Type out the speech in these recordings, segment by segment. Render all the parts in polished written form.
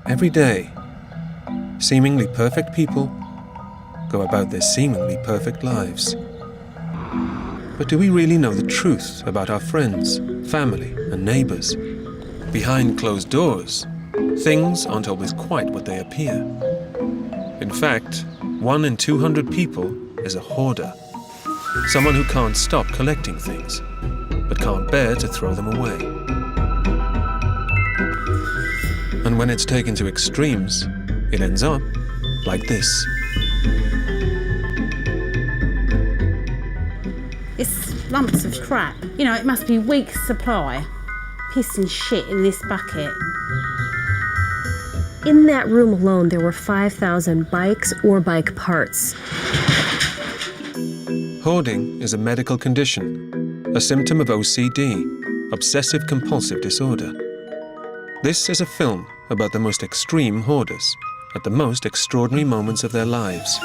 Every day, seemingly perfect people go about their seemingly perfect lives. But do we really know the truth about our friends, family, and neighbors? Behind closed doors, things aren't always quite what they appear. In fact, 1 in 200 people is a hoarder. Someone who can't stop collecting things, but can't bear to throw them away. And when it's taken to extremes, it ends up like this. It's lumps of crap. You know, it must be weeks' supply. Piss and shit in this bucket. In that room alone, there were 5,000 bikes or bike parts. Hoarding is a medical condition, a symptom of OCD, obsessive-compulsive disorder. This is a film about the most extreme hoarders at the most extraordinary moments of their lives.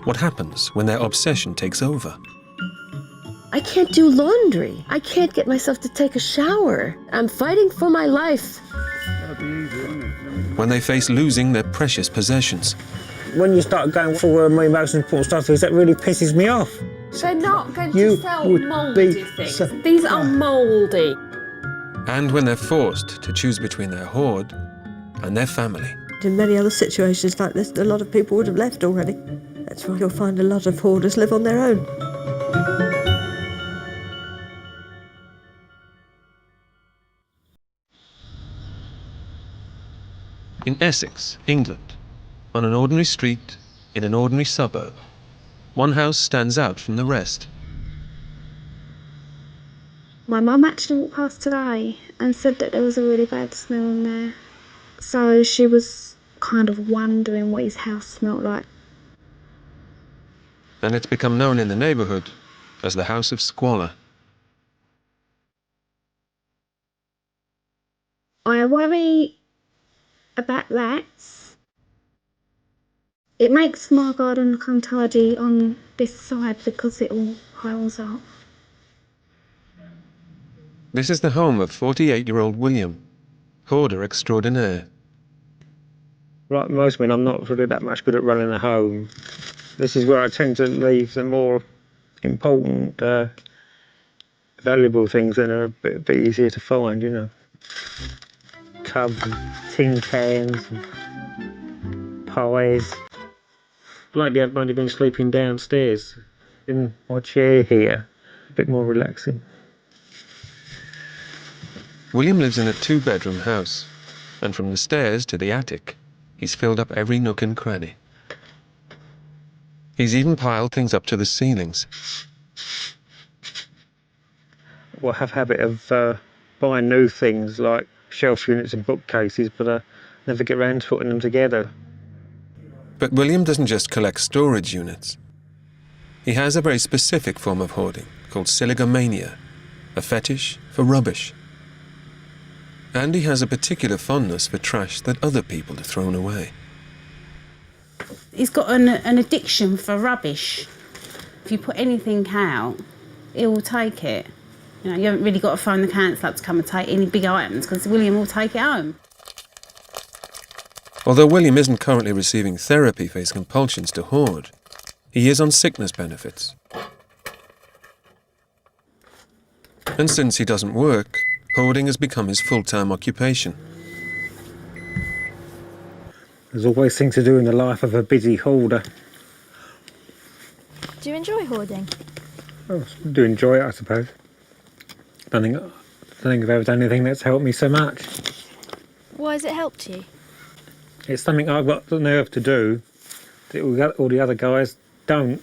What happens when their obsession takes over? I can't do laundry. I can't get myself to take a shower. I'm fighting for my life. When they face losing their precious possessions. When you start going for my most important stuff, that really pisses me off. They're not going to sell mouldy things. These are mouldy. And when they're forced to choose between their hoard and their family. In many other situations like this, a lot of people would have left already. That's why you'll find a lot of hoarders live on their own. In Essex, England, on an ordinary street in an ordinary suburb, one house stands out from the rest. My mum actually walked past today and said that there was a really bad smell in there. So she was kind of wondering what his house smelled like. And it's become known in the neighbourhood as the House of Squalor. I worry about rats. It makes my garden look untidy on this side because it all piles up. This is the home of 48-year-old William, hoarder extraordinaire. Like most men, I'm not really that much good at running a home. This is where I tend to leave the more important, valuable things that are a bit easier to find, you know. Tubs and tin cans and pies. Lately I've only been sleeping downstairs in my chair here, a bit more relaxing. William lives in a 2-bedroom house, and from the stairs to the attic, he's filled up every nook and cranny. He's even piled things up to the ceilings. Well, I have a habit of buying new things like shelf units and bookcases, but I never get around to putting them together. But William doesn't just collect storage units. He has a very specific form of hoarding called silligomania, a fetish for rubbish. And he has a particular fondness for trash that other people have thrown away. He's got an addiction for rubbish. If you put anything out, he will take it. You know, you haven't really got to phone the council up to come and take any big items because William will take it home. Although William isn't currently receiving therapy for his compulsions to hoard, he is on sickness benefits. And since he doesn't work, hoarding has become his full-time occupation. There's always things to do in the life of a busy hoarder. Do you enjoy hoarding? I do enjoy it, I suppose. I don't think I've ever done anything that's helped me so much. Why has it helped you? It's something I've got the nerve to do that all the other guys don't.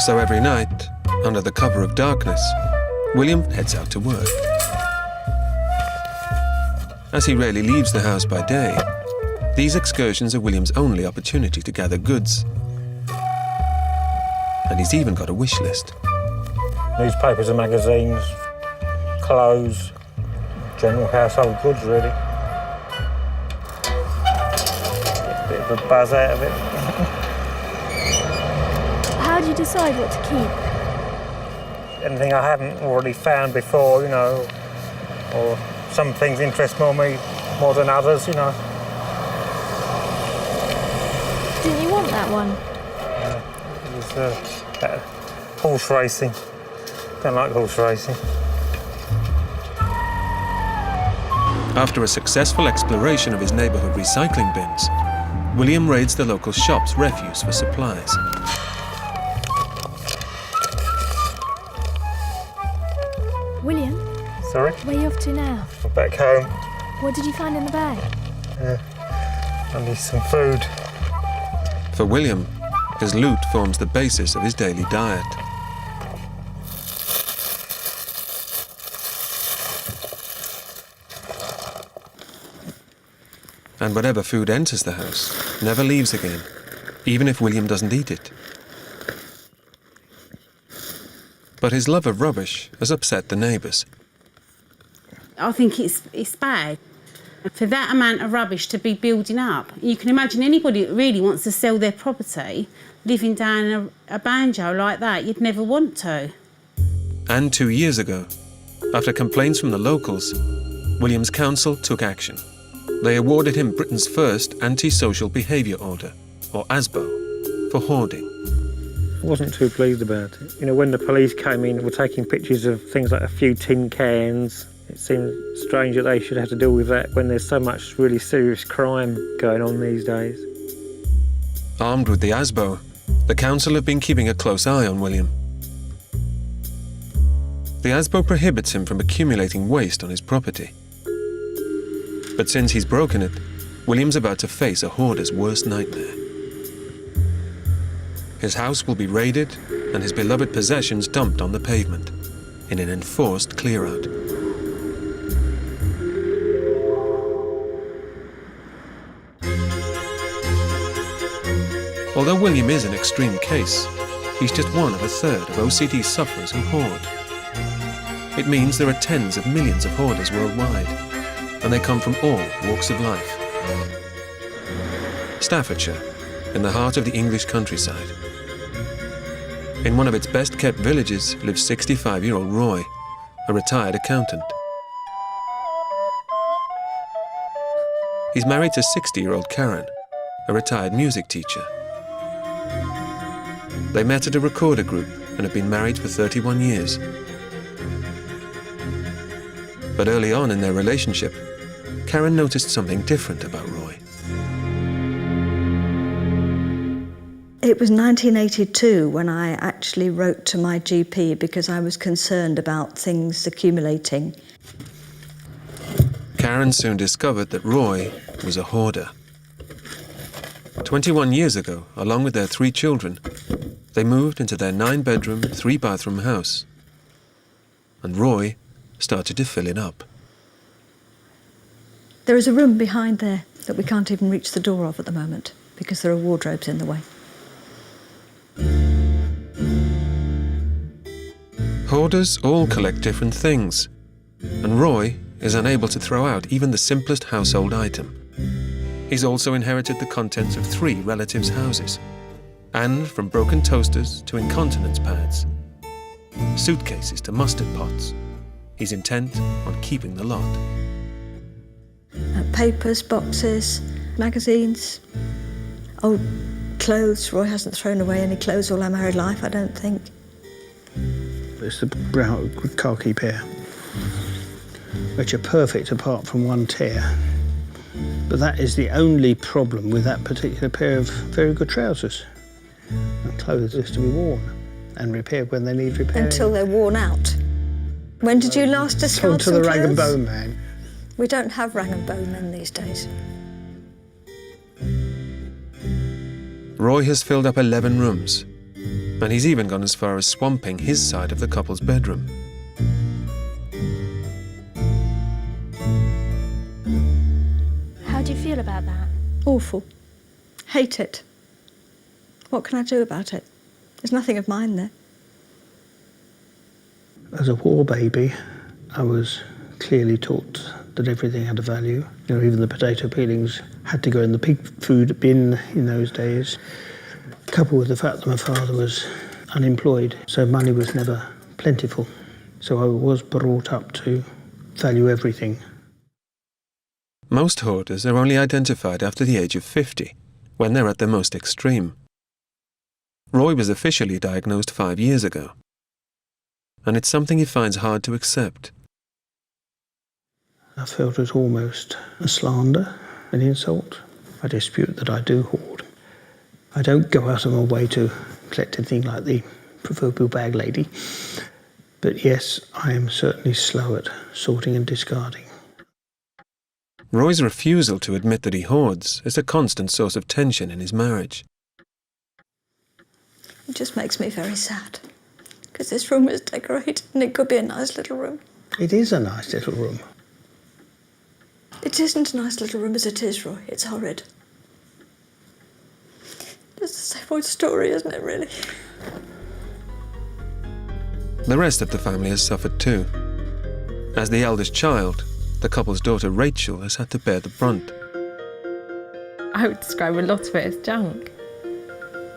So every night, under the cover of darkness, William heads out to work. As he rarely leaves the house by day, these excursions are William's only opportunity to gather goods. And he's even got a wish list. Newspapers and magazines, clothes, general household goods, really. Get a bit of a buzz out of it. How do you decide what to keep? Anything I haven't already found before, you know, or some things interest me more than others, you know. Didn't you want that one? It was horse racing. Don't like horse racing. After a successful exploration of his neighbourhood recycling bins, William raids the local shop's refuse for supplies. William, Sorry? where are you off to now? Back home. What did you find in the bag? I need some food. For William, his loot forms the basis of his daily diet. And whatever food enters the house never leaves again, even if William doesn't eat it. But his love of rubbish has upset the neighbours. I think it's bad for that amount of rubbish to be building up. You can imagine anybody that really wants to sell their property, living down a banjo like that, you'd never want to. And 2 years ago, after complaints from the locals, William's council took action. They awarded him Britain's first anti-social behaviour order, or ASBO, for hoarding. I wasn't too pleased about it. You know, when the police came in and were taking pictures of things like a few tin cans, it seemed strange that they should have to deal with that when there's so much really serious crime going on these days. Armed with the ASBO, the council have been keeping a close eye on William. The ASBO prohibits him from accumulating waste on his property. But since he's broken it, William's about to face a hoarder's worst nightmare. His house will be raided and his beloved possessions dumped on the pavement in an enforced clear-out. Although William is an extreme case, he's just one of a third of OCD sufferers who hoard. It means there are tens of millions of hoarders worldwide, and they come from all walks of life. Staffordshire, in the heart of the English countryside. In one of its best-kept villages lives 65-year-old Roy, a retired accountant. He's married to 60-year-old Karen, a retired music teacher. They met at a recorder group and have been married for 31 years. But early on in their relationship, Karen noticed something different about Roy. It was 1982 when I actually wrote to my GP because I was concerned about things accumulating. Karen soon discovered that Roy was a hoarder. 21 years ago, along with their 3 children, they moved into their 9-bedroom, 3-bathroom house. And Roy started to fill it up. There is a room behind there that we can't even reach the door of at the moment because there are wardrobes in the way. Hoarders all collect different things, and Roy is unable to throw out even the simplest household item. He's also inherited the contents of 3 relatives' houses, and from broken toasters to incontinence pads, suitcases to mustard pots, he's intent on keeping the lot. Papers, boxes, magazines, old clothes. Roy hasn't thrown away any clothes all our married life, I don't think. It's the brown khaki pair, which are perfect apart from one tear. But that is the only problem with that particular pair of very good trousers. And clothes is to be worn and repaired when they need repairing. Until they're worn out. When did you last discard to some the clothes? rag and bone man. We don't have rag and bone men these days. Roy has filled up 11 rooms, and he's even gone as far as swamping his side of the couple's bedroom. How do you feel about that? Awful. Hate it. What can I do about it? There's nothing of mine there. As a war baby, I was clearly taught that everything had a value. You know, even the potato peelings had to go in the pig food bin in those days. Coupled with the fact that my father was unemployed, so money was never plentiful. So I was brought up to value everything. Most hoarders are only identified after the age of 50, when they're at their most extreme. Roy was officially diagnosed 5 years ago, and it's something he finds hard to accept. I felt it almost a slander, an insult. I dispute that I do hoard. I don't go out of my way to collect anything like the proverbial bag lady, but yes, I am certainly slow at sorting and discarding. Roy's refusal to admit that he hoards is a constant source of tension in his marriage. It just makes me very sad, because this room is decorated and it could be a nice little room. It is a nice little room. It isn't a nice little room as it is, Roy. It's horrid. It's the same old story, isn't it, really? The rest of the family has suffered too. As the eldest child, the couple's daughter Rachel has had to bear the brunt. I would describe a lot of it as junk.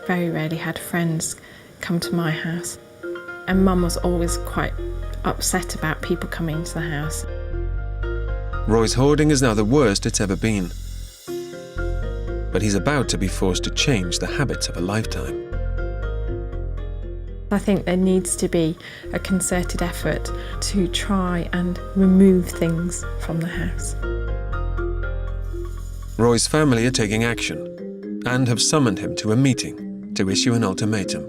Very rarely had friends come to my house, and Mum was always quite upset about people coming to the house. Roy's hoarding is now the worst it's ever been. But he's about to be forced to change the habits of a lifetime. I think there needs to be a concerted effort to try and remove things from the house. Roy's family are taking action and have summoned him to a meeting to issue an ultimatum.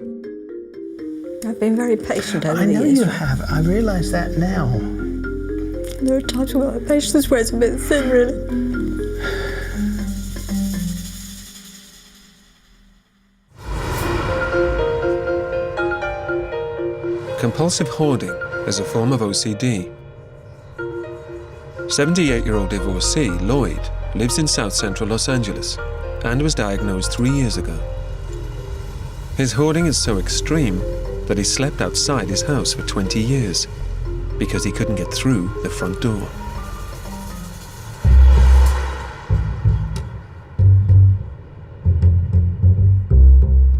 I've been very patient over I the know years. you have. I realise that now. There are times when my patience wears a bit thin, really. Compulsive hoarding is a form of OCD. 78-year-old divorcee Lloyd lives in South Central Los Angeles and was diagnosed 3 years ago. His hoarding is so extreme that he slept outside his house for 20 years because he couldn't get through the front door.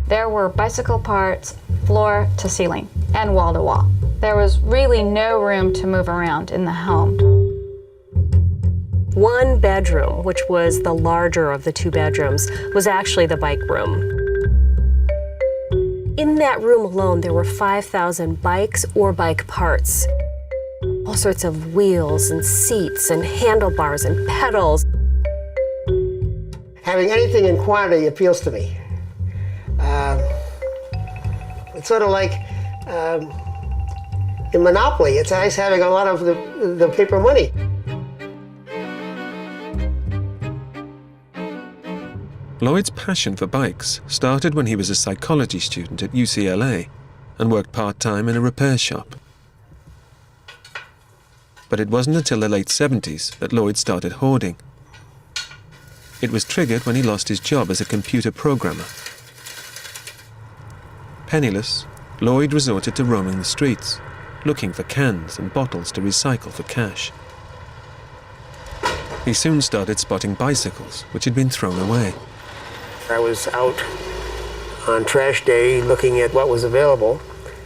There were bicycle parts, floor to ceiling, and wall to wall. There was really no room to move around in the home. One bedroom, which was the larger of the two bedrooms, was actually the bike room. In that room alone, there were 5,000 bikes or bike parts. All sorts of wheels and seats and handlebars and pedals. Having anything in quantity appeals to me. It's sort of like in Monopoly. It's nice having a lot of the paper money. Lloyd's passion for bikes started when he was a psychology student at UCLA and worked part-time in a repair shop. But it wasn't until the late 70s that Lloyd started hoarding. It was triggered when he lost his job as a computer programmer. Penniless, Lloyd resorted to roaming the streets, looking for cans and bottles to recycle for cash. He soon started spotting bicycles which had been thrown away. I was out on trash day looking at what was available,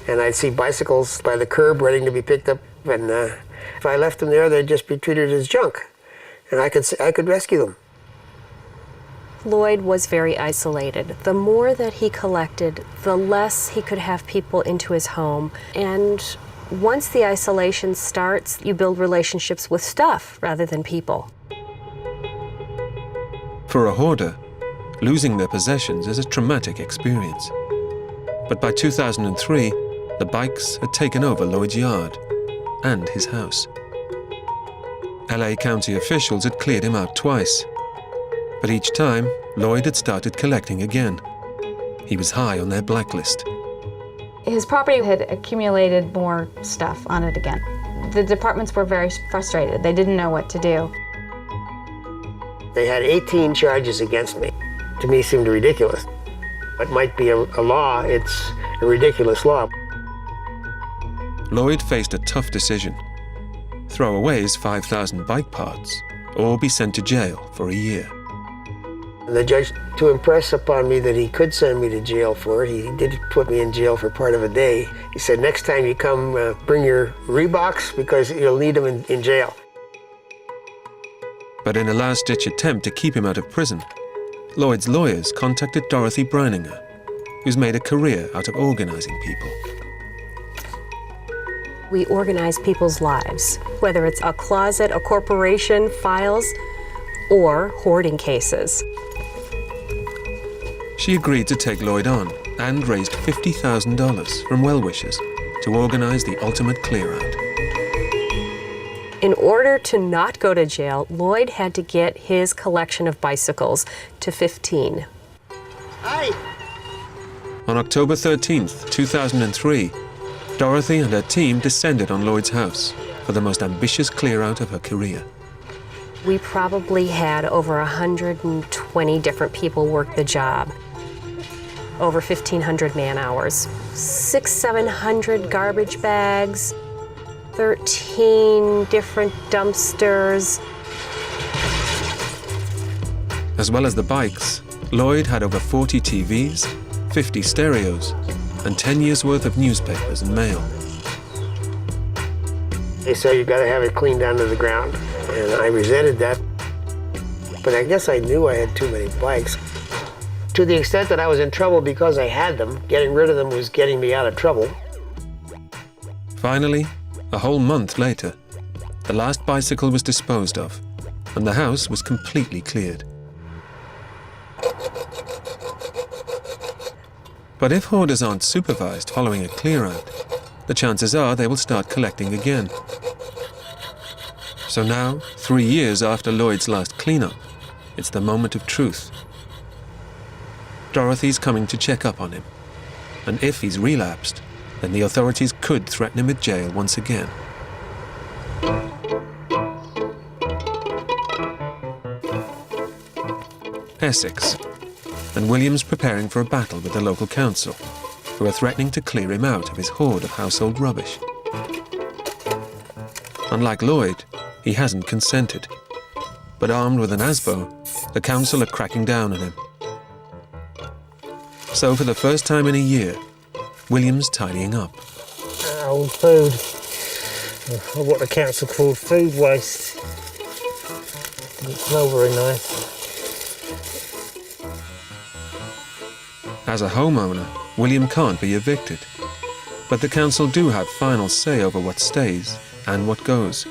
and I'd see bicycles by the curb ready to be picked up, and if I left them there, they'd just be treated as junk, and I could rescue them. Lloyd was very isolated. The more that he collected, the less he could have people into his home. And once the isolation starts, you build relationships with stuff rather than people. For a hoarder, losing their possessions is a traumatic experience. But by 2003, the bikes had taken over Lloyd's yard and his house. LA County officials had cleared him out twice. But each time, Lloyd had started collecting again. He was high on their blacklist. His property had accumulated more stuff on it again. The departments were very frustrated. They didn't know what to do. They had 18 charges against me. To me, it seemed ridiculous. It might be a law, it's a ridiculous law. Lloyd faced a tough decision: throw away his 5,000 bike parts or be sent to jail for a year. The judge, to impress upon me that he could send me to jail for it, he did put me in jail for part of a day. He said, next time you come, bring your Reeboks because you'll need them in jail. But in a last-ditch attempt to keep him out of prison, Lloyd's lawyers contacted Dorothy Brininger, who's made a career out of organising people. We organize people's lives, whether it's a closet, a corporation, files, or hoarding cases. She agreed to take Lloyd on and raised $50,000 from well-wishers to organise the ultimate clear-out. In order to not go to jail, Lloyd had to get his collection of bicycles to 15. Hi. On October 13th, 2003, Dorothy and her team descended on Lloyd's house for the most ambitious clear-out of her career. We probably had over 120 different people work the job. Over 1,500 man-hours, 600-700 garbage bags, 13 different dumpsters. As well as the bikes, Lloyd had over 40 TVs, 50 stereos, and 10 years' worth of newspapers and mail. They said you gotta have it cleaned down to the ground, and I resented that. But I guess I knew I had too many bikes. To the extent that I was in trouble because I had them, getting rid of them was getting me out of trouble. Finally, a whole month later, the last bicycle was disposed of, and the house was completely cleared. But if hoarders aren't supervised following a clear-out, the chances are they will start collecting again. So now, 3 years after Lloyd's last clean-up, it's the moment of truth. Dorothy's coming to check up on him, and if he's relapsed, then the authorities could threaten him with jail once again. Essex, and William's preparing for a battle with the local council, who are threatening to clear him out of his hoard of household rubbish. Unlike Lloyd, he hasn't consented, but armed with an ASBO, the council are cracking down on him. So for the first time in a year, William's tidying up. Old food. What the council called food waste. Doesn't smell very nice. As a homeowner, William can't be evicted, but the council do have final say over what stays and what goes.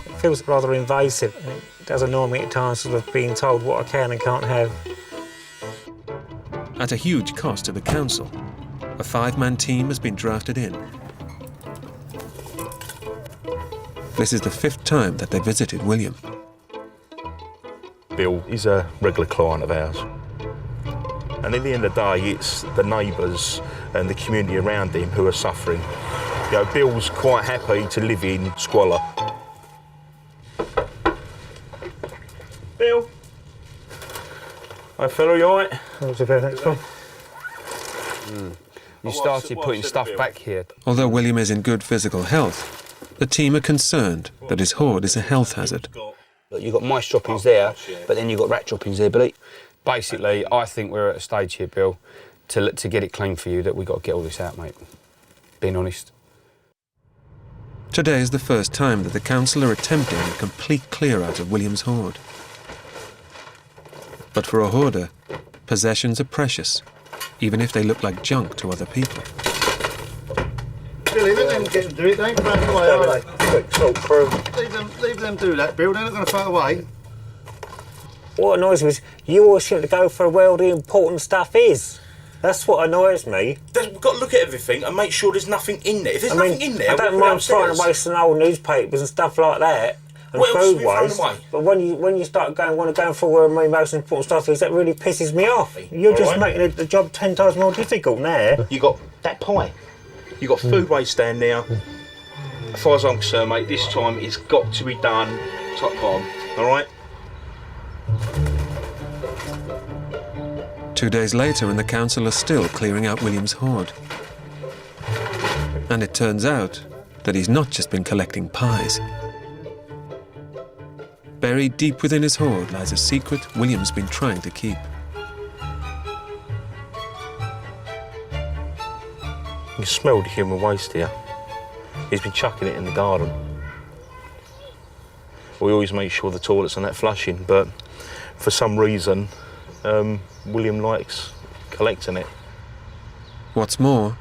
It feels rather invasive. It does annoy me at times sort of being told what I can and can't have. At a huge cost to the council, a 5-man team has been drafted in. This is the 5th time that they visited William. Bill is a regular client of ours. And at the end of the day, it's the neighbours and the community around him who are suffering. You know, Bill's quite happy to live in squalor. Bill? Hi, fella, you all right? How's about next one? You started putting stuff back here. Although William is in good physical health, the team are concerned that his hoard is a health hazard. Look, you've got mice droppings there, but then you've got rat droppings there, Billy. Basically, I think we're at a stage here, Bill, to get it clean for you, that we've got to get all this out, mate. Being honest. Today is the first time that the council are attempting a complete clear-out of William's hoard. But for a hoarder, possessions are precious, even if they look like junk to other people. Billy, let them get them do it. They ain't throwing away, are they? Quick, salt through. Leave them do that, Bill. They're not going to throw it away. What annoys me is you always seem to go for where all the important stuff is. That's what annoys me. We've got to look at everything and make sure there's nothing in there. If there's nothing in there, I don't mind throwing away some old newspapers and stuff like that. And what else have food you thrown waste. away? But when you start going for where my most important stuff is, that really pisses me off. You're just making the job 10 times more difficult now. You got that pie. You got food waste down there. As far as I'm concerned, mate, this time it's got to be done top on. All right. 2 days later, and the council are still clearing out William's hoard. And it turns out that he's not just been collecting pies. Buried deep within his hoard lies a secret William's been trying to keep. You smell the human waste here. He's been chucking it in the garden. We always make sure the toilets are not flushing, but for some reason, William likes collecting it. What's more,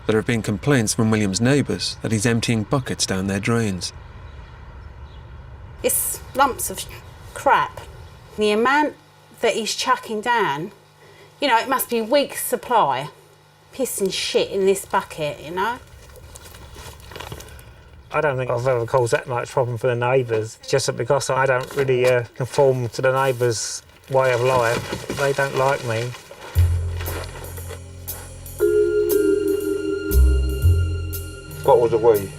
there have been complaints from William's neighbours that he's emptying buckets down their drains. It's lumps of crap. The amount that he's chucking down, you know, it must be weeks' supply. Piss and shit in this bucket, you know? I don't think I've ever caused that much problem for the neighbours. It's just that because I don't really conform to the neighbours' way of life, they don't like me. What was the we?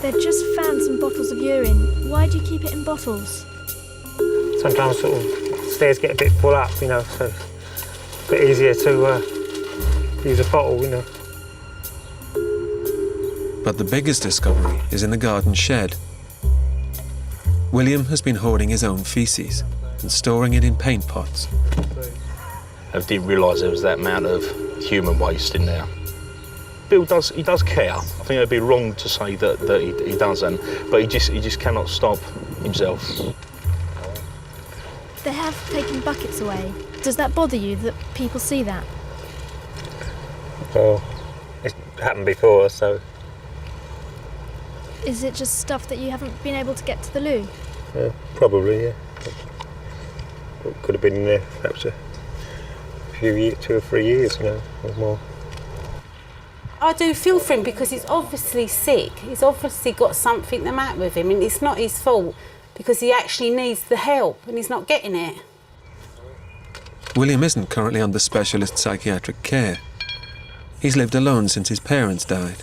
They've just found some bottles of urine. Why do you keep it in bottles? Sometimes sort of stairs get a bit full up, you know, so it's a bit easier to use a bottle, you know. But the biggest discovery is in the garden shed. William has been hoarding his own faeces and storing it in paint pots. I didn't realise there was that amount of human waste in there. Bill does care. I think it'd be wrong to say that he doesn't, but he just cannot stop himself. They have taken buckets away. Does that bother you that people see that? Well, it's happened before, so... Is it just stuff that you haven't been able to get to the loo? Probably, yeah. It could have been in there perhaps a few years, 2 or 3 years, you know, or more. I do feel for him because he's obviously sick. He's obviously got something the matter with him, and it's not his fault because he actually needs the help and he's not getting it. William isn't currently under specialist psychiatric care. He's lived alone since his parents died.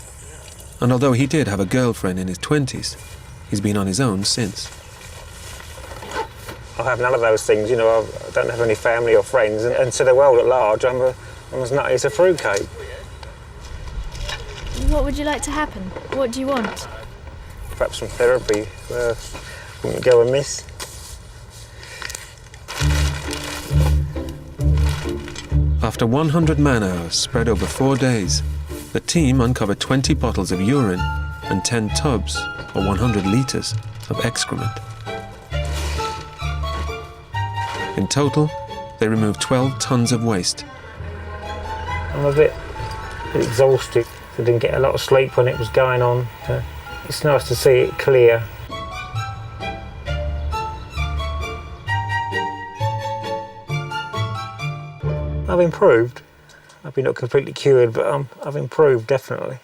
And although he did have a girlfriend in his 20s, he's been on his own since. I have none of those things, you know, I don't have any family or friends, and to the world at large, I'm as nutty as a fruitcake. What would you like to happen? What do you want? Perhaps some therapy wouldn't go amiss. After 100 man-hours spread over 4 days, the team uncovered 20 bottles of urine and 10 tubs, or 100 litres, of excrement. In total, they removed 12 tonnes of waste. I'm a bit exhausted. I didn't get a lot of sleep when it was going on. It's nice to see it clear. I've improved. I've been not completely cured, but I've improved, definitely.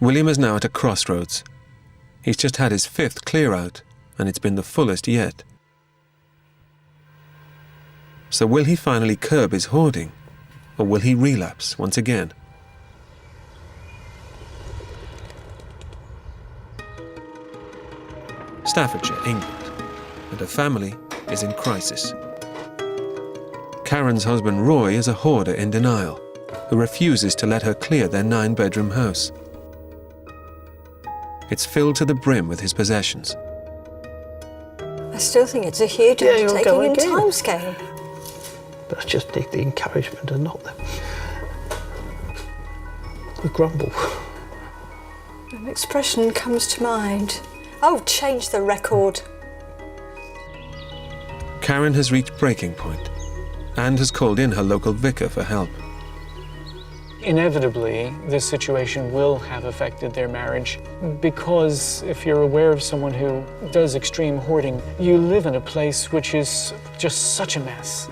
William is now at a crossroads. He's just had his 5th clear-out, and it's been the fullest yet. So will he finally curb his hoarding, or will he relapse once again? Staffordshire, England, and her family is in crisis. Karen's husband Roy is a hoarder in denial, who refuses to let her clear their 9-bedroom house. It's filled to the brim with his possessions. I still think it's a huge undertaking in timescale. But I just need the encouragement and not the grumble. An expression comes to mind. Oh, change the record. Karen has reached breaking point and has called in her local vicar for help. Inevitably, this situation will have affected their marriage because if you're aware of someone who does extreme hoarding, you live in a place which is just such a mess.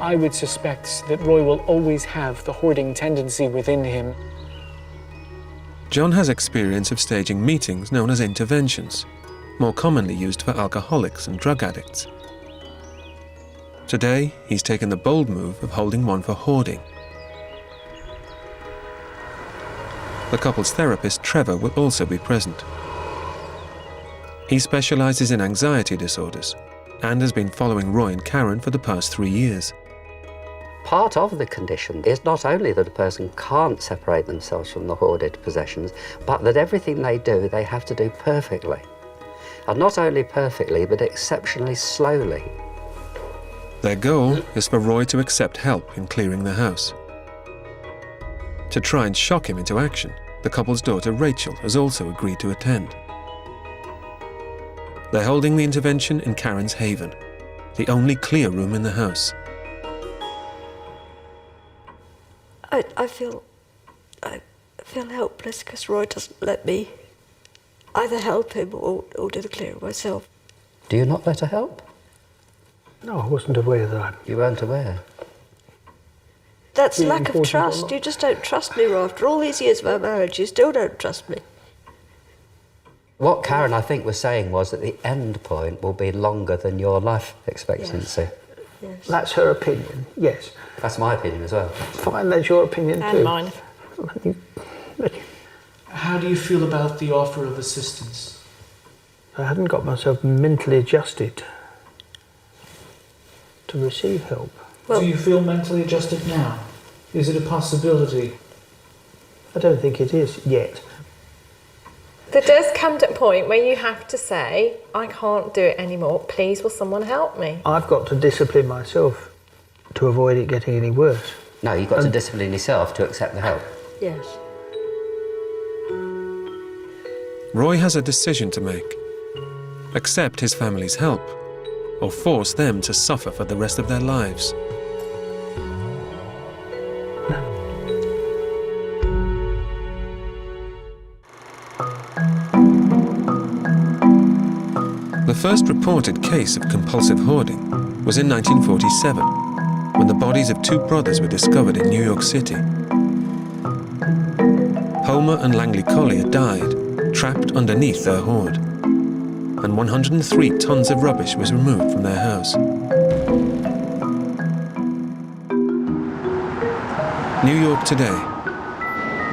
I would suspect that Roy will always have the hoarding tendency within him. John has experience of staging meetings known as interventions, more commonly used for alcoholics and drug addicts. Today, he's taken the bold move of holding one for hoarding. The couple's therapist, Trevor, will also be present. He specialises in anxiety disorders and has been following Roy and Karen for the past 3 years. Part of the condition is not only that a person can't separate themselves from the hoarded possessions, but that everything they do, they have to do perfectly. And not only perfectly, but exceptionally slowly. Their goal is for Roy to accept help in clearing the house. To try and shock him into action, the couple's daughter Rachel has also agreed to attend. They're holding the intervention in Karen's Haven, the only clear room in the house. I feel helpless because Roy doesn't let me either help him or do the clearing myself. Do you not let her help? No, I wasn't aware that You weren't aware? That's Yeah, lack of trust. You just don't trust me, Roy. After all these years of our marriage, you still don't trust me. What Karen, I think, was saying was that the end point will be longer than your life expectancy. Yes. That's her opinion, yes. That's my opinion as well. Fine, that's your opinion too. And mine. How do you feel about the offer of assistance? I hadn't got myself mentally adjusted to receive help. Do you feel mentally adjusted now? Is it a possibility? I don't think it is yet. There does come to a point where you have to say, I can't do it anymore, please will someone help me? I've got to discipline myself to avoid it getting any worse. No, you've got to discipline yourself to accept the help. Yes. Roy has a decision to make. Accept his family's help, or force them to suffer for the rest of their lives. The first reported case of compulsive hoarding was in 1947, when the bodies of two brothers were discovered in New York City. Homer and Langley Collier died, trapped underneath their hoard, and 103 tons of rubbish was removed from their house. New York today.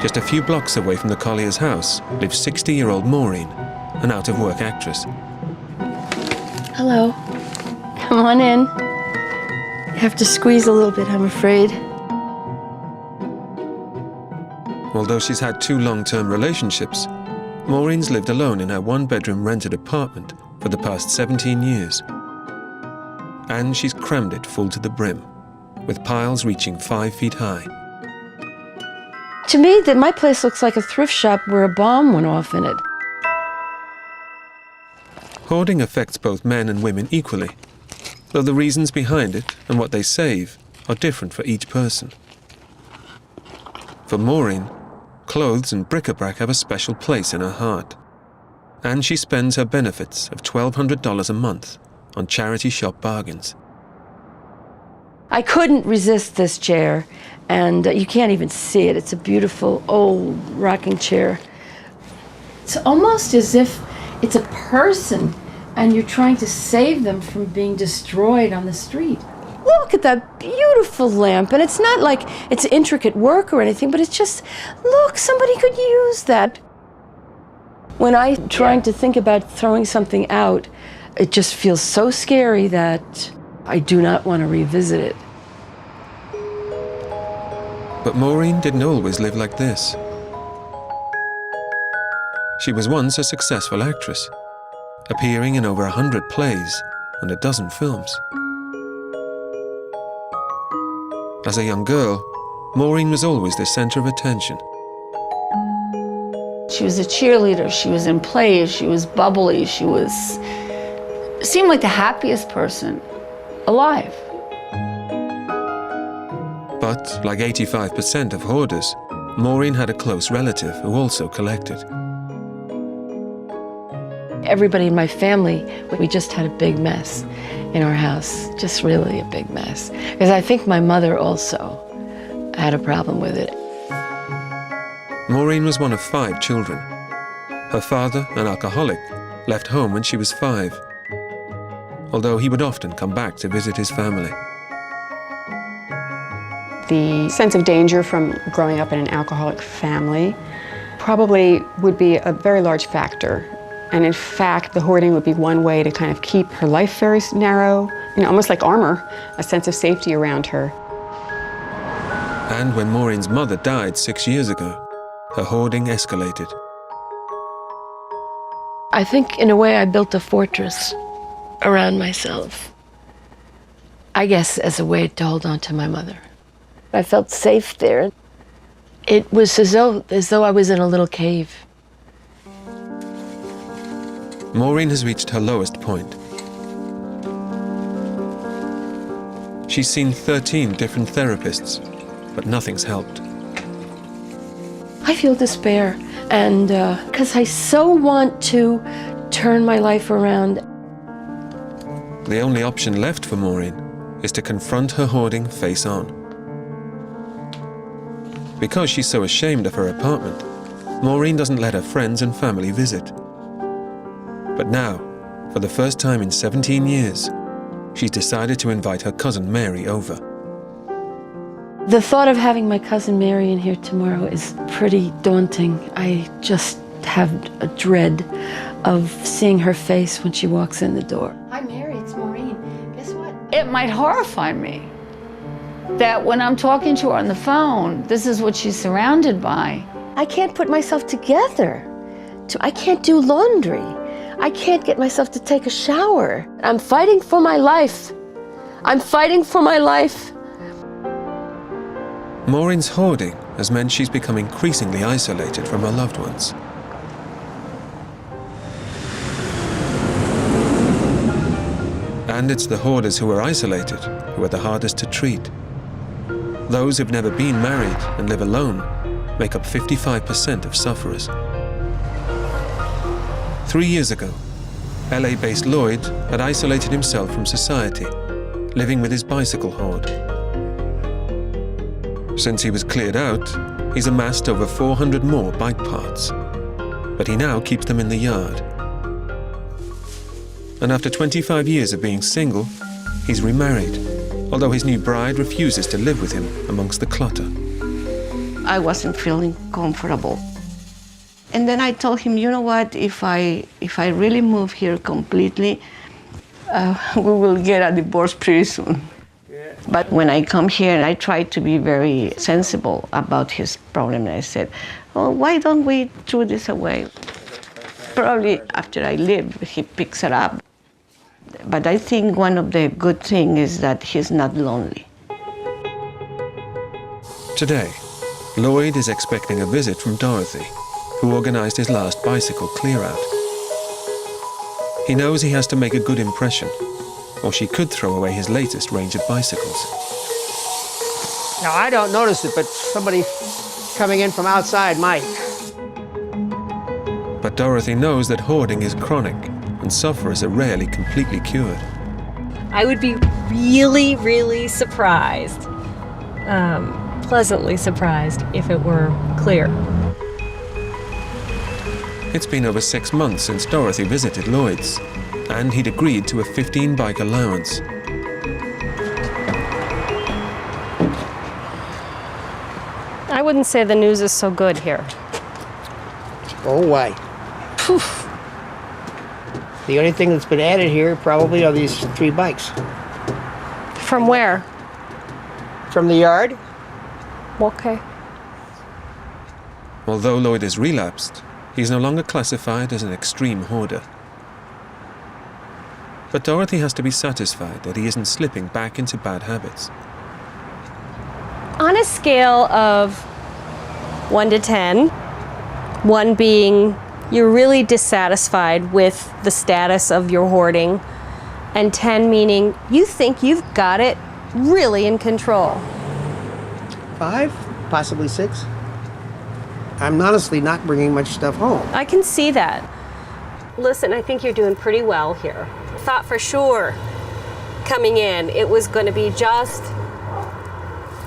Just a few blocks away from the Collier's house lives 60-year-old Maureen, an out-of-work actress. Hello. Come on in. You have to squeeze a little bit, I'm afraid. Although she's had 2 long-term relationships, Maureen's lived alone in her 1-bedroom rented apartment for the past 17 years. And she's crammed it full to the brim, with piles reaching 5 feet high. To me, my place looks like a thrift shop where a bomb went off in it. Hoarding affects both men and women equally, though the reasons behind it and what they save are different for each person. For Maureen, clothes and bric-a-brac have a special place in her heart, and she spends her benefits of $1,200 a month on charity shop bargains. I couldn't resist this chair, and you can't even see it. It's a beautiful old rocking chair. It's almost as if it's a person and you're trying to save them from being destroyed on the street. Look at that beautiful lamp, and it's not like it's intricate work or anything, but it's just, look, somebody could use that. When I'm trying to think about throwing something out, it just feels so scary that I do not want to revisit it. But Maureen didn't always live like this. She was once a successful actress, appearing in over 100 plays and a dozen films. As a young girl, Maureen was always the center of attention. She was a cheerleader, she was in plays, she was bubbly, seemed like the happiest person alive. But, like 85% of hoarders, Maureen had a close relative who also collected. Everybody in my family, we just had a big mess in our house, just really a big mess. Because I think my mother also had a problem with it. Maureen was one of 5 children. Her father, an alcoholic, left home when she was 5, although he would often come back to visit his family. The sense of danger from growing up in an alcoholic family probably would be a very large factor. And in fact, the hoarding would be one way to kind of keep her life very narrow, almost like armor, a sense of safety around her. And when Maureen's mother died 6 years ago, her hoarding escalated. I think, in a way, I built a fortress around myself. I guess as a way to hold on to my mother. I felt safe there. It was as though I was in a little cave. Maureen has reached her lowest point. She's seen 13 different therapists, but nothing's helped. I feel despair, and because I so want to turn my life around. The only option left for Maureen is to confront her hoarding face on. Because she's so ashamed of her apartment, Maureen doesn't let her friends and family visit. But now, for the first time in 17 years, she's decided to invite her cousin Mary over. The thought of having my cousin Mary in here tomorrow is pretty daunting. I just have a dread of seeing her face when she walks in the door. Hi, Mary, it's Maureen. Guess what? It might horrify me that when I'm talking to her on the phone, this is what she's surrounded by. I can't put myself together. I can't do laundry. I can't get myself to take a shower. I'm fighting for my life. I'm fighting for my life. Maureen's hoarding has meant she's become increasingly isolated from her loved ones. And it's the hoarders who are isolated who are the hardest to treat. Those who've never been married and live alone make up 55% of sufferers. 3 years ago, LA-based Lloyd had isolated himself from society, living with his bicycle hoard. Since he was cleared out, he's amassed over 400 more bike parts, but he now keeps them in the yard. And after 25 years of being single, he's remarried, although his new bride refuses to live with him amongst the clutter. I wasn't feeling comfortable. And then I told him, you know what, if I really move here completely, we will get a divorce pretty soon. But when I come here, I try to be very sensible about his problem. I said, well, why don't we throw this away? Probably after I leave, he picks it up. But I think one of the good things is that he's not lonely. Today, Lloyd is expecting a visit from Dorothy, who organized his last bicycle clear-out. He knows he has to make a good impression, or she could throw away his latest range of bicycles. Now, I don't notice it, but somebody coming in from outside might. But Dorothy knows that hoarding is chronic, and sufferers are rarely completely cured. I would be really, really surprised, pleasantly surprised, if it were clear. It's been over 6 months since Dorothy visited Lloyd's, and he'd agreed to a 15-bike allowance. I wouldn't say the news is so good here. Oh, why? Poof. The only thing that's been added here probably are these 3 bikes. From where? From the yard. Okay. Although Lloyd has relapsed, he's no longer classified as an extreme hoarder. But Dorothy has to be satisfied that he isn't slipping back into bad habits. On a scale of 1 to 10, 1 being you're really dissatisfied with the status of your hoarding, and 10 meaning you think you've got it really in control. 5, possibly 6. I'm honestly not bringing much stuff home. I can see that. Listen, I think you're doing pretty well here. I thought for sure coming in it was going to be just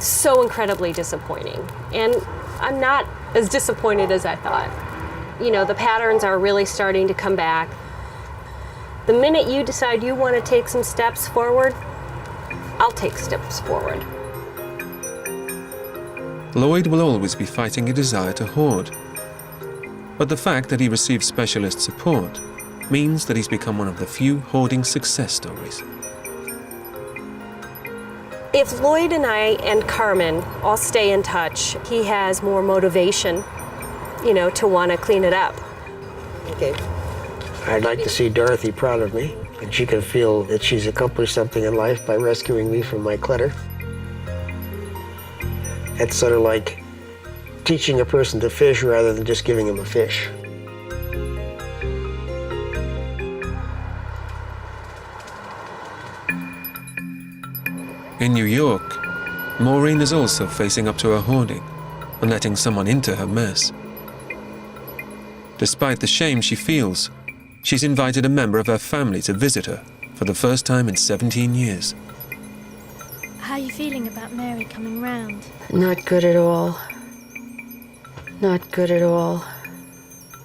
so incredibly disappointing. And I'm not as disappointed as I thought. You know, the patterns are really starting to come back. The minute you decide you want to take some steps forward, I'll take steps forward. Lloyd will always be fighting a desire to hoard. But the fact that he receives specialist support means that he's become one of the few hoarding success stories. If Lloyd and I and Carmen all stay in touch, he has more motivation, to want to clean it up. Okay. I'd like to see Dorothy proud of me, and she can feel that she's accomplished something in life by rescuing me from my clutter. It's sort of like teaching a person to fish rather than just giving them a fish. In New York, Maureen is also facing up to her hoarding and letting someone into her mess. Despite the shame she feels, she's invited a member of her family to visit her for the first time in 17 years. How are you feeling about Mary coming round? Not good at all. Not good at all.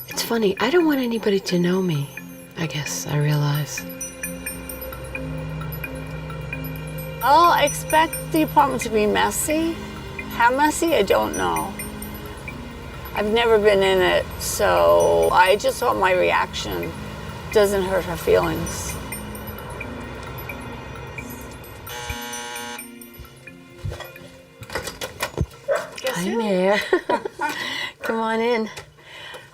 It's funny, I don't want anybody to know me, I guess, I realize. I'll expect the apartment to be messy. How messy, I don't know. I've never been in it, so I just hope my reaction doesn't hurt her feelings. Hi, Mare. Come on in.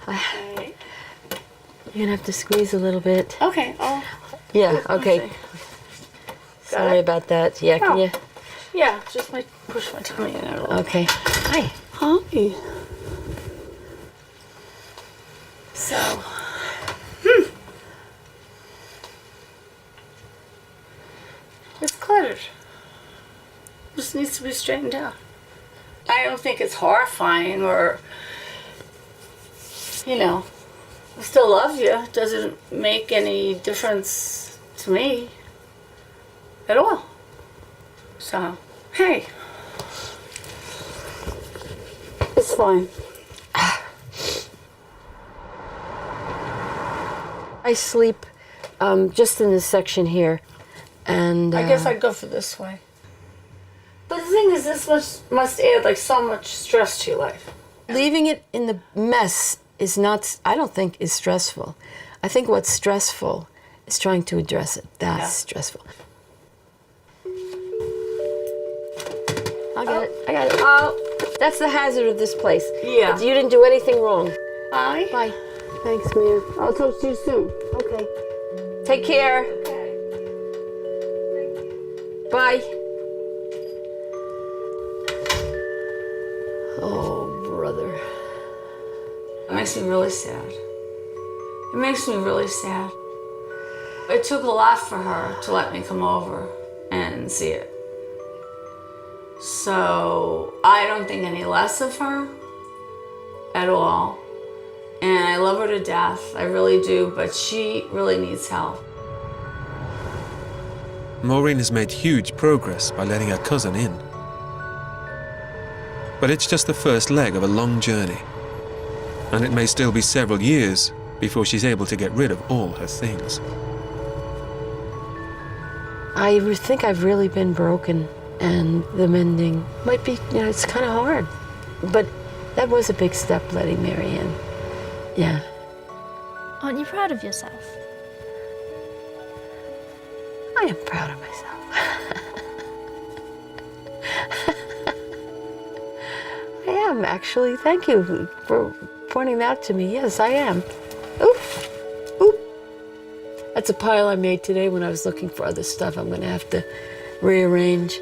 You're gonna have to squeeze a little bit. Okay. Oh. Yeah. Okay. Sorry about that. Yeah. Can you? Yeah. Just push my tummy in a little. Okay. Hi. Hi. So. It's cluttered. Just needs to be straightened out. I don't think it's horrifying or, I still love you. It doesn't make any difference to me at all. So, hey. It's fine. I sleep just in this section here, and I guess I'd go for this way. But the thing is, this must add so much stress to your life. Leaving it in the mess is not, I don't think, is stressful. I think what's stressful is trying to address it. That's stressful. I got it. Oh, that's the hazard of this place. Yeah. But you didn't do anything wrong. Bye. Bye. Thanks, Mia. I'll talk to you soon. Okay. Take care. Bye. Oh, brother. It makes me really sad. It makes me really sad. It took a lot for her to let me come over and see it. So I don't think any less of her at all. And I love her to death, I really do, but she really needs help. Maureen has made huge progress by letting her cousin in. But it's just the first leg of a long journey, and it may still be several years before she's able to get rid of all her things. I think I've really been broken, and the mending might be, it's kind of hard. But that was a big step, letting Mary in. Yeah. Aren't you proud of yourself? I am proud of myself. I am, actually. Thank you for pointing that to me. Yes, I am. Oop. Oop. That's a pile I made today when I was looking for other stuff I'm going to have to rearrange.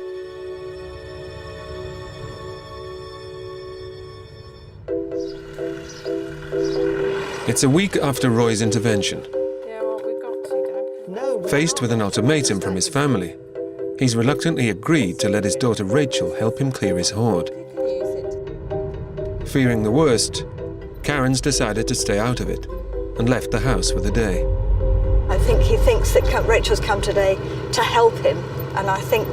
It's a week after Roy's intervention. Faced with an ultimatum from his family, he's reluctantly agreed to let his daughter Rachel help him clear his hoard. Fearing the worst, Karen's decided to stay out of it and left the house for the day. I think he thinks that Rachel's come today to help him, and I think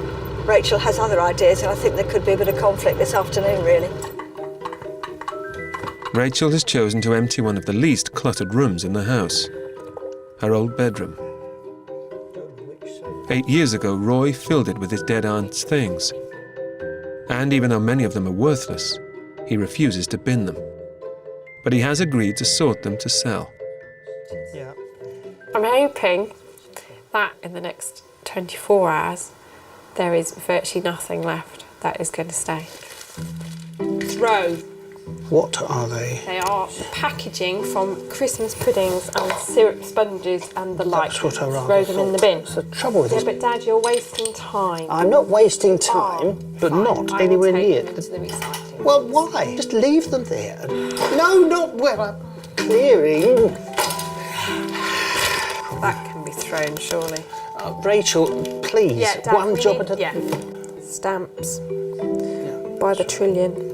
Rachel has other ideas, and I think there could be a bit of conflict this afternoon, really. Rachel has chosen to empty one of the least cluttered rooms in the house, her old bedroom. 8 years ago, Roy filled it with his dead aunt's things. And even though many of them are worthless, he refuses to bin them. But he has agreed to sort them to sell. I'm hoping that in the next 24 hours there is virtually nothing left that is going to stay. Throw. What are they? They are packaging from Christmas puddings and syrup sponges and the like. That's what I rather Throw them in the bin. What's the trouble with Yeah, this? but Dad, you're wasting time. I'm not wasting time, but not anywhere near. Well, why? Just leave them there. No, not where I'm clearing. That can be thrown, surely. Rachel, please, Yeah, Dad, one job at a yeah. Stamps. By the trillion.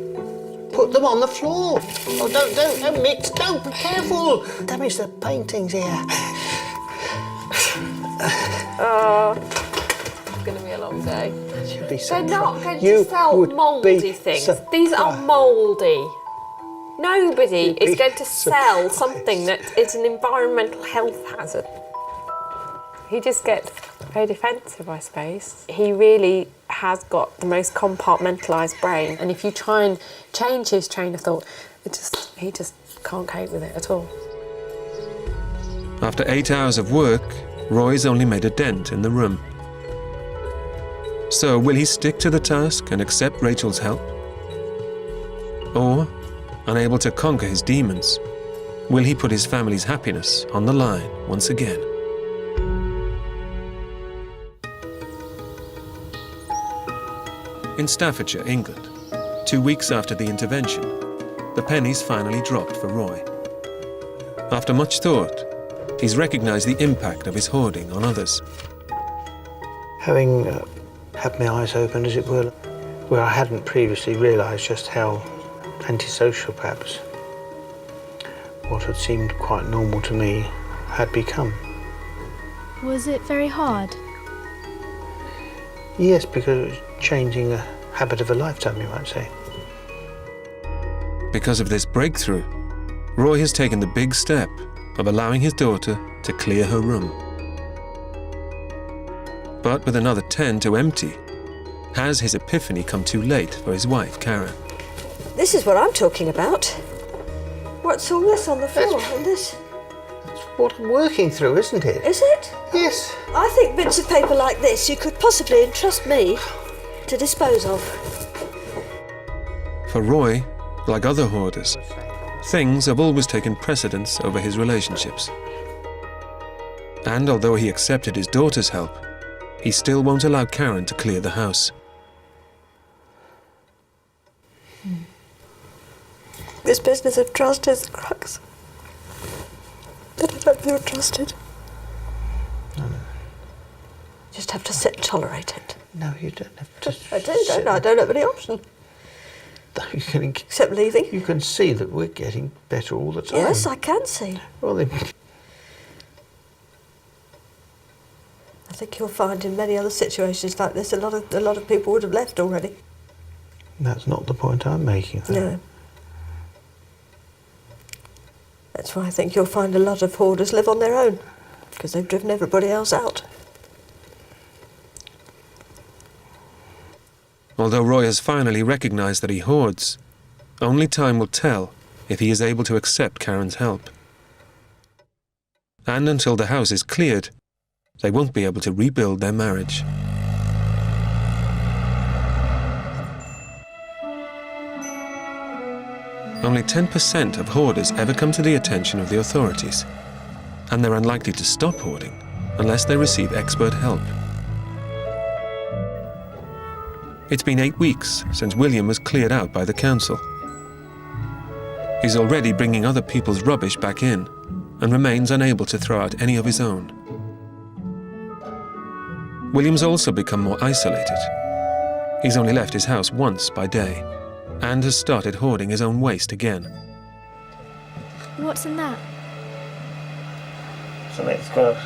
Put them on the floor. Oh, don't mix. Don't, be careful. Damage the paintings here. Oh, it's going to be a long day. You'd be They're not going to sell mouldy things. These are mouldy. Nobody is going to sell something that is an environmental health hazard. He just gets very defensive, I suppose. He really has got the most compartmentalised brain, and if you try and change his train of thought, he just can't cope with it at all. After 8 hours of work, Roy's only made a dent in the room. So will he stick to the task and accept Rachel's help? Or, unable to conquer his demons, will he put his family's happiness on the line once again? In Staffordshire, England, 2 weeks after the intervention, the pennies finally dropped for Roy. After much thought, he's recognised the impact of his hoarding on others. Having had my eyes open, as it were, where I hadn't previously realised just how antisocial, perhaps, what had seemed quite normal to me had become. Was it very hard? Yes, because it was changing a habit of a lifetime, you might say. Because of this breakthrough, Roy has taken the big step of allowing his daughter to clear her room. But with another 10 to empty, has his epiphany come too late for his wife, Karen? This is what I'm talking about. What's all this on the floor and this? That's what I'm working through, isn't it? Is it? Yes. I think bits of paper like this you could possibly entrust me to dispose of. For Roy, like other hoarders, things have always taken precedence over his relationships. And although he accepted his daughter's help, he still won't allow Karen to clear the house. This business of trust is the crux that I don't feel trusted. Just have to sit and tolerate it. No, you don't have to. I don't have any option. You can, except leaving. You can see that we're getting better all the time. Yes, I can see. Well, then, I think you'll find in many other situations like this, a lot of people would have left already. That's not the point I'm making, though. No. That's why I think you'll find a lot of hoarders live on their own, because they've driven everybody else out. Although Roy has finally recognised that he hoards, only time will tell if he is able to accept Karen's help. And until the house is cleared, they won't be able to rebuild their marriage. Only 10% of hoarders ever come to the attention of the authorities, and they're unlikely to stop hoarding unless they receive expert help. It's been 8 weeks since William was cleared out by the council. He's already bringing other people's rubbish back in and remains unable to throw out any of his own. William's also become more isolated. He's only left his house once by day and has started hoarding his own waste again. What's in that? Something's gone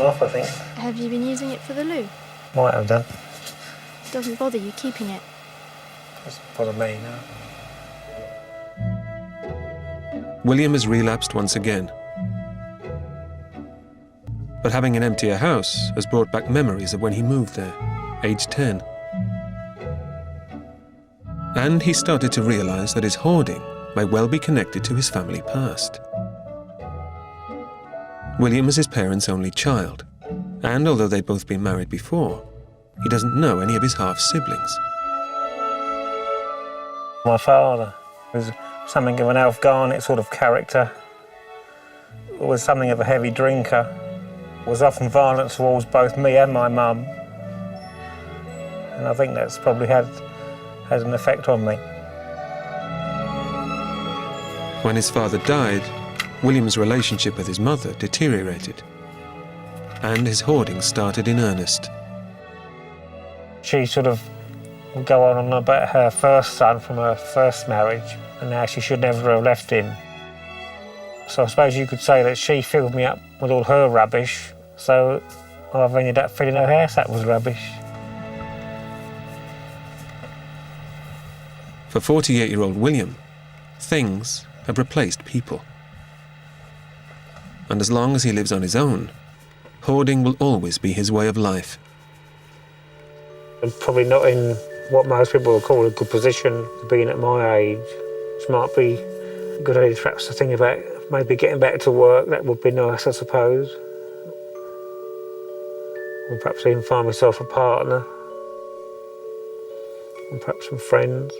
off, I think. Have you been using it for the loo? Might have done. Doesn't bother you keeping it? Doesn't bother me, no. William has relapsed once again. But having an emptier house has brought back memories of when he moved there, aged 10. And he started to realise that his hoarding may well be connected to his family past. William was his parents' only child, and although they'd both been married before, he doesn't know any of his half-siblings. My father was something of an Alf Garnett sort of character, was something of a heavy drinker, was often violent towards both me and my mum. And I think that's probably had an effect on me. When his father died, William's relationship with his mother deteriorated, and his hoarding started in earnest. She sort of would go on about her first son from her first marriage, and now she should never have left him. So I suppose you could say that she filled me up with all her rubbish, so I've ended up filling her house up with rubbish. For 48-year-old William, things have replaced people. And as long as he lives on his own, hoarding will always be his way of life. I'm probably not in what most people would call a good position, being at my age. It might be a good idea perhaps to think about maybe getting back to work. That would be nice, I suppose. Or perhaps even find myself a partner, and perhaps some friends.